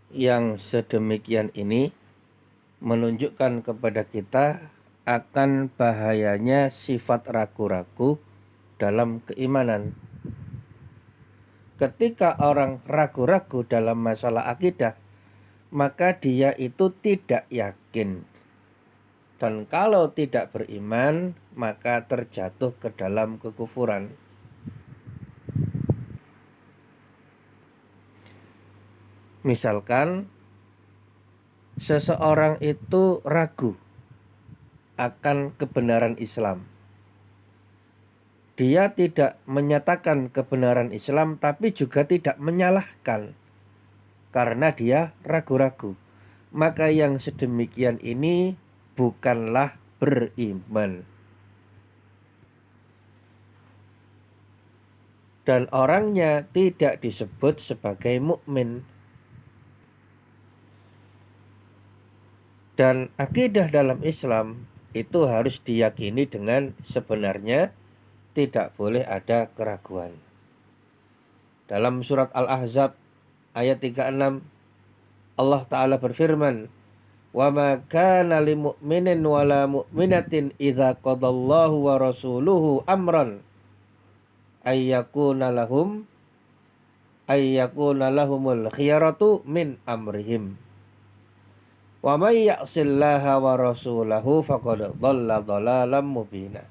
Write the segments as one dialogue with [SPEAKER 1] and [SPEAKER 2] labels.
[SPEAKER 1] yang sedemikian ini menunjukkan kepada kita akan bahayanya sifat ragu-ragu dalam keimanan. Ketika orang ragu-ragu dalam masalah akidah, maka dia itu tidak yakin. Dan kalau tidak beriman, maka terjatuh ke dalam kekufuran. Misalkan seseorang itu ragu akan kebenaran Islam. Dia tidak menyatakan kebenaran Islam, tapi juga tidak menyalahkan karena dia ragu-ragu. Maka yang sedemikian ini bukanlah beriman. Dan orangnya tidak disebut sebagai mukmin. Dan akidah dalam Islam itu harus diyakini dengan sebenarnya, tidak boleh ada keraguan. Dalam surat Al-Ahzab ayat 36 Allah Ta'ala berfirman, "Wa ma kana lil mu'minin wa la mu'minatin idza qadallahu wa rasuluhu amran ayyakuna lahumul khiyaratu min amrihim. Wa may ya'sillaha wa rasulahu faqad dhalla dhalalan mubina."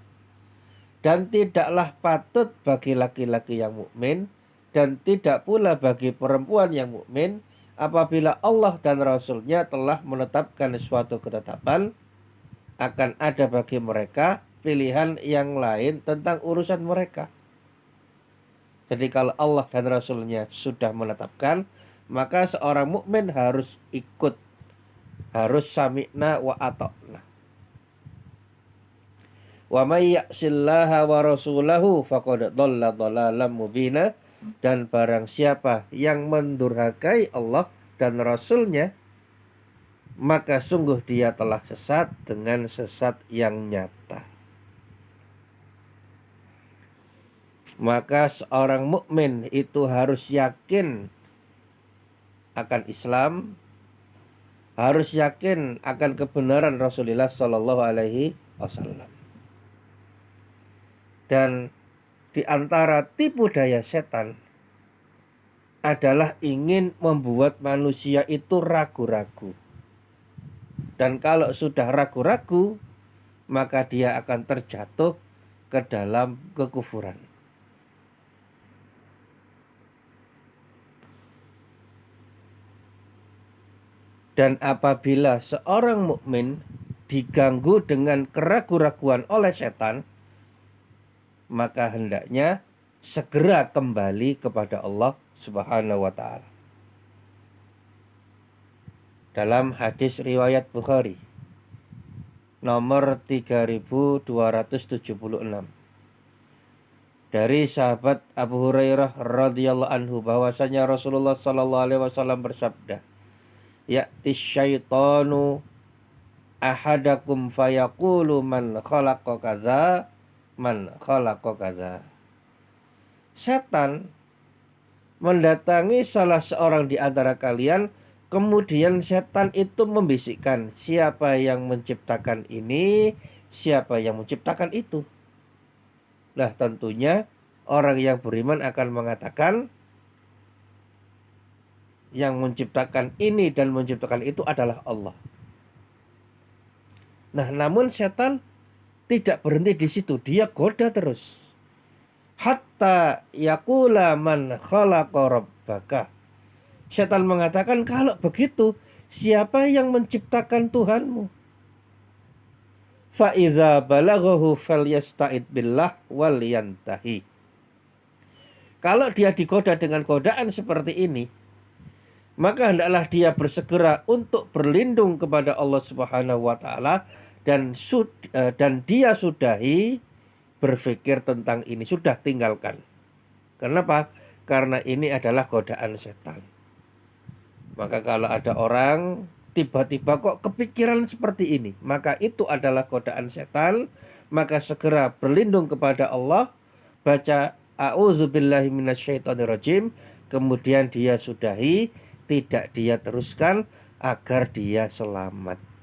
[SPEAKER 1] Dan tidaklah patut bagi laki-laki yang mukmin dan tidak pula bagi perempuan yang mukmin apabila Allah dan Rasul-Nya telah menetapkan suatu ketetapan, akan ada bagi mereka pilihan yang lain tentang urusan mereka. Jadi kalau Allah dan Rasul-Nya sudah menetapkan, maka seorang mukmin harus ikut, harus sami'na wa ata'na. Wa may ya'sillaha wa rasulahu faqad dhalla dhalalan mubina. Dan barang siapa yang mendurhakai Allah dan Rasul-Nya, maka sungguh dia telah sesat dengan sesat yang nyata. Maka seorang mukmin itu harus yakin akan Islam, harus yakin akan kebenaran Rasulullah Shallallahu Alaihi Wasallam. Dan di antara tipu daya setan adalah ingin membuat manusia itu ragu-ragu. Dan kalau sudah ragu-ragu, maka dia akan terjatuh ke dalam kekufuran. Dan apabila seorang mukmin diganggu dengan keraguan-raguan oleh setan, maka hendaknya segera kembali kepada Allah Subhanahu wa ta'ala. Dalam hadis riwayat Bukhari nomor 3276 dari sahabat Abu Hurairah radhiyallahu anhu bahwasanya Rasulullah sallallahu alaihi wasallam bersabda, "Ya'ti syaitanu ahadakum fayaqulu man khalaqa kadza man khalaqa kadza." Setan mendatangi salah seorang di antara kalian, kemudian setan itu membisikkan, siapa yang menciptakan ini, siapa yang menciptakan itu. Nah, tentunya orang yang beriman akan mengatakan, yang menciptakan ini dan menciptakan itu adalah Allah. Nah, namun setan tidak berhenti di situ, dia goda terus. Hatta yaqula man khalaqa rabbaka. Setan mengatakan, kalau begitu siapa yang menciptakan Tuhanmu? Fa iza balaghahu falyasta'id billah wal yantahi. Kalau dia digoda dengan godaan seperti ini, maka hendaklah dia bersegera untuk berlindung kepada Allah Subhanahu wa taala dan dia sudahi berpikir tentang ini, sudah tinggalkan. Kenapa? Karena ini adalah godaan setan. Maka kalau ada orang tiba-tiba kok kepikiran seperti ini, maka itu adalah godaan setan. Maka segera berlindung kepada Allah, baca a'udzubillahi minasyaitonirrajim, kemudian dia sudahi tidak dia teruskan agar dia selamat.